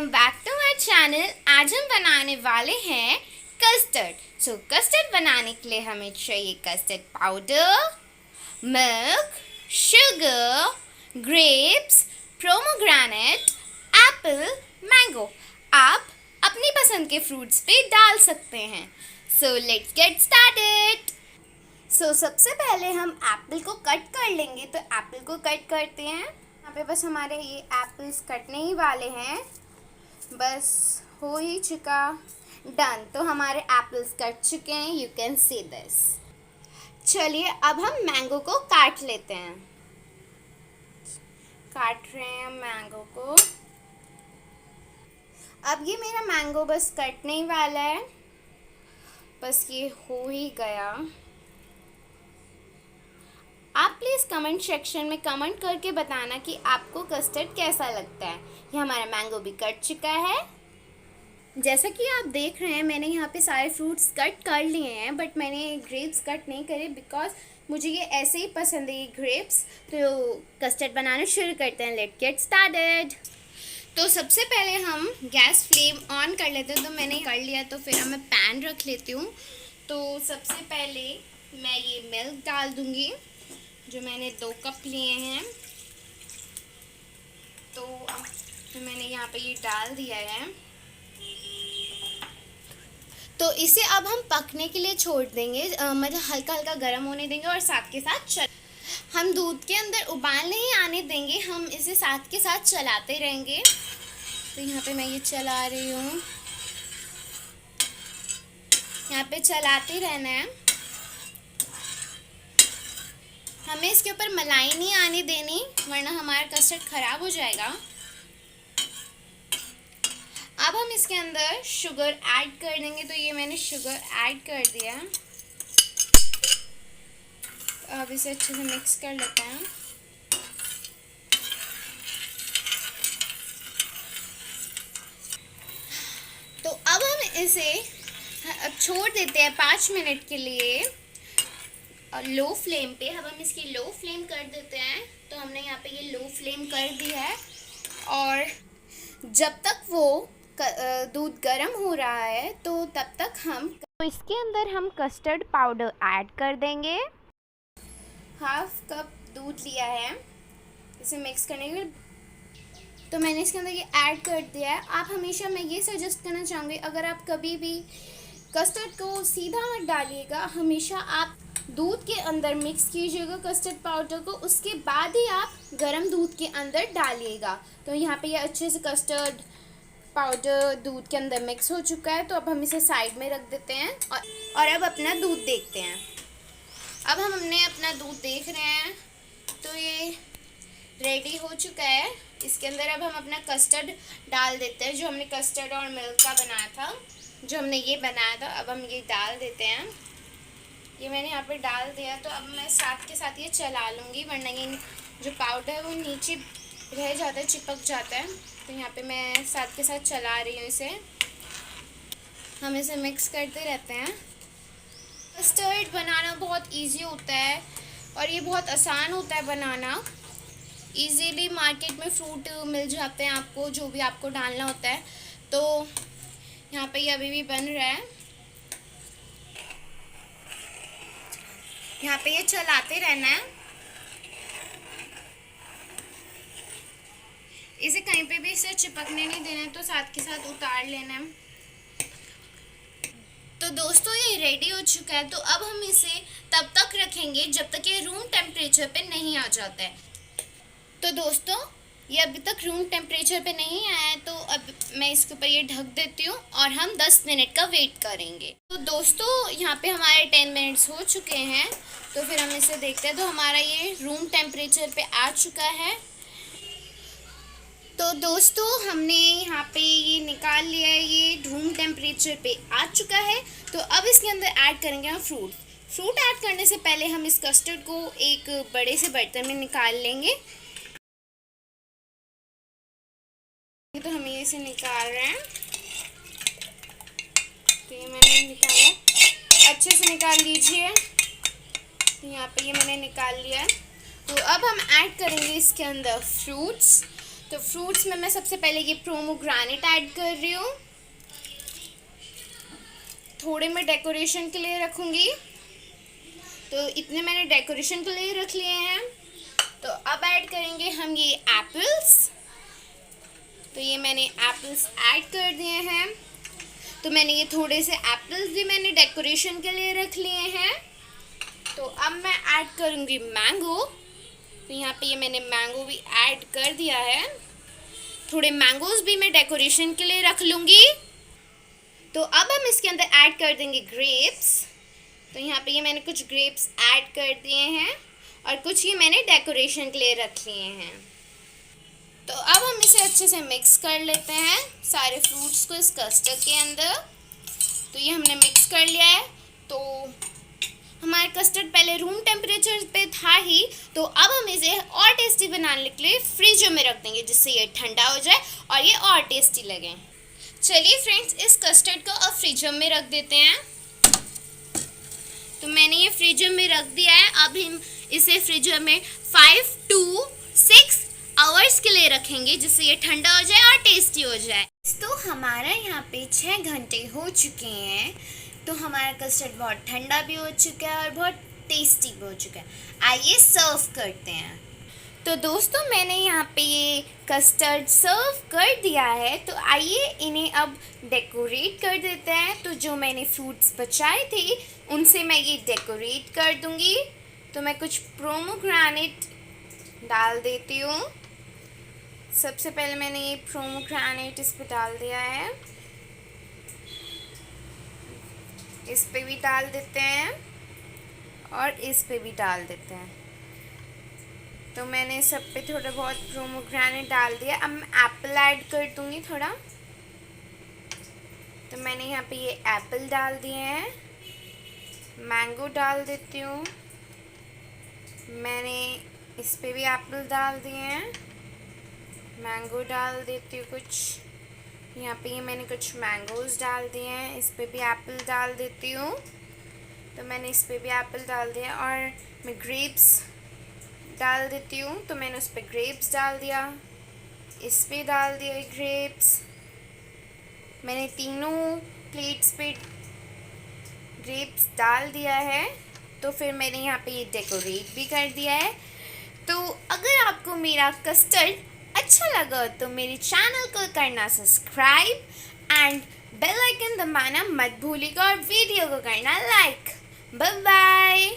Welcome back to my channel. आज हम बनाने वाले हैं कस्टर्ड। कस्टर्ड बनाने के लिए हमें चाहिए custard powder, milk, sugar, grapes, pomegranate, Apple, mango. आप अपनी पसंद के फ्रूट्स पे डाल सकते हैं। Let's get started. सबसे पहले हम एप्पल को कट कर लेंगे, तो एप्पल को कट करते हैं। यहाँ पे बस हमारे ये एप्पल्स कटने ही वाले हैं, बस हो ही चुका, डन। तो हमारे एप्पल्स कट चुके हैं, यू कैन सी दिस। चलिए अब हम मैंगो को काट लेते हैं। काट रहे हैं मैंगो को। अब ये मेरा मैंगो बस कटने ही वाला है, बस ये हो ही गया। आप प्लीज़ कमेंट सेक्शन में कमेंट करके बताना कि आपको कस्टर्ड कैसा लगता है। ये हमारा मैंगो भी कट चुका है। जैसा कि आप देख रहे हैं, मैंने यहाँ पे सारे फ्रूट्स कट कर लिए हैं, बट मैंने ग्रेप्स कट नहीं करे बिकॉज मुझे ये ऐसे ही पसंद है, ये ग्रेप्स। तो कस्टर्ड बनाना शुरू करते हैं। Let's get started. तो सबसे पहले हम गैस फ्लेम ऑन कर लेते हैं। तो मैंने कर लिया, तो फिर अब मैं पैन रख लेती हूँ। तो सबसे पहले मैं ये मिल्क डाल दूँगी, जो मैंने 2 कप लिए हैं। तो मैंने यहाँ पे ये डाल दिया है। तो इसे अब हम पकने के लिए छोड़ देंगे, मतलब हल्का हल्का गर्म होने देंगे, और साथ के साथ हम दूध के अंदर उबाल नहीं आने देंगे, हम इसे साथ के साथ चलाते रहेंगे। तो यहाँ पे मैं ये चला रही हूँ, यहाँ पे चलाते रहना है। हमें इसके ऊपर मलाई नहीं आने देनी, वरना हमारा कस्टर्ड ख़राब हो जाएगा। अब हम इसके अंदर शुगर ऐड कर देंगे। तो ये मैंने शुगर ऐड कर दिया। अब इसे अच्छे से मिक्स कर लेते हैं। तो अब हम इसे छोड़ देते हैं 5 मिनट के लिए लो फ्लेम पे। अब हम इसकी लो फ्लेम कर देते हैं। तो हमने यहाँ पे ये लो फ्लेम कर दी है, और जब तक वो दूध गर्म हो रहा है, तो तब तक हम इसके अंदर हम कस्टर्ड पाउडर ऐड कर देंगे। हाफ कप दूध लिया है इसे मिक्स करने के लिए, तो मैंने इसके अंदर ये ऐड कर दिया है। आप हमेशा, मैं ये सजेस्ट करना चाहूँगी, अगर आप कभी भी कस्टर्ड को सीधा मत डालिएगा, हमेशा आप दूध के अंदर मिक्स कीजिएगा कस्टर्ड पाउडर को, उसके बाद ही आप गर्म दूध के अंदर डालिएगा। तो यहाँ पे ये अच्छे से कस्टर्ड पाउडर दूध के अंदर मिक्स हो चुका है। तो अब हम इसे साइड में रख देते हैं, और अब अपना दूध देखते हैं। अब हमने अपना दूध देख रहे हैं, तो ये रेडी हो चुका है। इसके अंदर अब हम अपना कस्टर्ड डाल देते हैं, जो हमने कस्टर्ड और मिल्क का बनाया था, जो हमने ये बनाया था। अब हम ये डाल देते हैं। ये मैंने यहाँ पे डाल दिया। तो अब मैं साथ के साथ ये चला लूँगी, वरना ये जो पाउडर है वो नीचे रह जाता है, चिपक जाता है। तो यहाँ पे मैं साथ के साथ चला रही हूँ इसे। हम इसे मिक्स करते रहते हैं। कस्टर्ड बनाना बहुत इजी होता है, और ये बहुत आसान होता है बनाना। इजीली मार्केट में फ्रूट मिल जाते हैं आपको, जो भी आपको डालना होता है। तो यहाँ पे ये अभी भी बन रहा है। यहाँ पे ये चलाते रहना है, इसे कहीं पे भी इसे चिपकने नहीं देना है। तो साथ के साथ उतार लेना है। तो दोस्तों ये रेडी हो चुका है। तो अब हम इसे तब तक रखेंगे जब तक ये रूम टेम्परेचर पे नहीं आ जाता है। तो दोस्तों ये अभी तक रूम टेम्परेचर पे नहीं आया है, तो अब मैं इसके ऊपर ये ढक देती हूँ, और हम 10 मिनट का वेट करेंगे। तो दोस्तों यहाँ पे हमारे 10 मिनट्स हो चुके हैं। तो फिर हम इसे देखते हैं। तो हमारा ये रूम टेम्परेचर पे आ चुका है। तो दोस्तों हमने यहाँ पे ये निकाल लिया है, ये रूम टेम्परेचर पे आ चुका है। तो अब इसके अंदर ऐड करेंगे हम फ्रूट ऐड करने से पहले हम इस कस्टर्ड को एक बड़े से बर्तन में निकाल लेंगे। तो हम ये इसे निकाल रहे हैं। तो ये मैंने निकाला, अच्छे से निकाल लीजिए। तो यहाँ पे ये मैंने निकाल लिया है। तो अब हम ऐड करेंगे इसके अंदर फ्रूट्स। तो फ्रूट्स में मैं सबसे पहले ये पोमेग्रेनेट ऐड कर रही हूँ, थोड़े मैं डेकोरेशन के लिए रखूँगी। तो इतने मैंने डेकोरेशन के लिए रख लिए हैं। तो अब ऐड करेंगे हम ये एप्पल्स। तो ये मैंने एप्पल्स ऐड कर दिए हैं। तो मैंने ये थोड़े से एप्पल्स भी मैंने डेकोरेशन के लिए रख लिए हैं। तो अब मैं ऐड करूँगी मैंगो। तो यहाँ पे ये मैंने मैंगो भी ऐड कर दिया है। थोड़े मैंगोज भी मैं डेकोरेशन के लिए रख लूँगी। तो अब हम इसके अंदर ऐड कर देंगे ग्रेप्स। तो यहाँ पे ये मैंने कुछ ग्रेप्स ऐड कर दिए हैं और कुछ ये मैंने डेकोरेशन के लिए रख लिए हैं। तो अब हम इसे अच्छे से मिक्स कर लेते हैं सारे फ्रूट्स को इस कस्टर्ड के अंदर। तो ये हमने मिक्स कर लिया है। तो हमारा कस्टर्ड पहले रूम टेम्परेचर पे था ही, तो अब हम इसे और टेस्टी बनाने के लिए फ्रिज में रख देंगे, जिससे ये ठंडा हो जाए और ये और टेस्टी लगे। चलिए फ्रेंड्स, इस कस्टर्ड को अब फ्रिज में रख देते हैं। तो मैंने ये फ्रिज में रख दिया है। अब हम इसे फ्रिज में 5 to 6 आवर्स के लिए रखेंगे, जिससे ये ठंडा हो जाए और टेस्टी हो जाए। तो हमारा यहाँ पे 6 घंटे हो चुके हैं। तो हमारा कस्टर्ड बहुत ठंडा भी हो चुका है और बहुत टेस्टी भी हो चुका है। आइए सर्व करते हैं। तो दोस्तों, मैंने यहाँ पे ये कस्टर्ड सर्व कर दिया है। तो आइए इन्हें अब डेकोरेट कर देते हैं। तो जो मैंने फ्रूट्स बचाए थे उनसे मैं ये डेकोरेट कर दूँगी। तो मैं कुछ पोमेग्रेनेट डाल देती हूँ। सबसे पहले मैंने ये पोमेग्रेनेट इस पे डाल दिया है। इस पे भी डाल देते हैं और इस पे भी डाल देते हैं। तो मैंने सब पे थोड़ा बहुत पोमेग्रेनेट डाल दिया। अब मैं एप्पल ऐड कर दूँगी थोड़ा। तो मैंने यहाँ पे ये एप्पल डाल दिए हैं। मैंगो डाल देती हूँ। मैंने इस पे भी एप्पल डाल दिए हैं। मैंगो डाल देती हूँ कुछ। यहाँ पे ये मैंने कुछ मैंगोज़ डाल दिए हैं। इस पे भी एप्पल डाल देती हूँ। तो मैंने इस पे भी एप्पल डाल दिया और मैं ग्रेप्स डाल देती हूँ। तो मैंने उस पर ग्रेप्स डाल दिया। इस पे डाल दिया ग्रेप्स। मैंने तीनों प्लेट्स पे ग्रेप्स डाल दिया है। तो फिर मैंने यहाँ पे ये डेकोरेट भी कर दिया है। तो अगर आपको मेरा कस्टर्ड अच्छा लगा तो मेरे चैनल को करना सब्सक्राइब एंड बेल आइकन दबाना मत भूलिएगा और वीडियो को करना लाइक। Bye bye.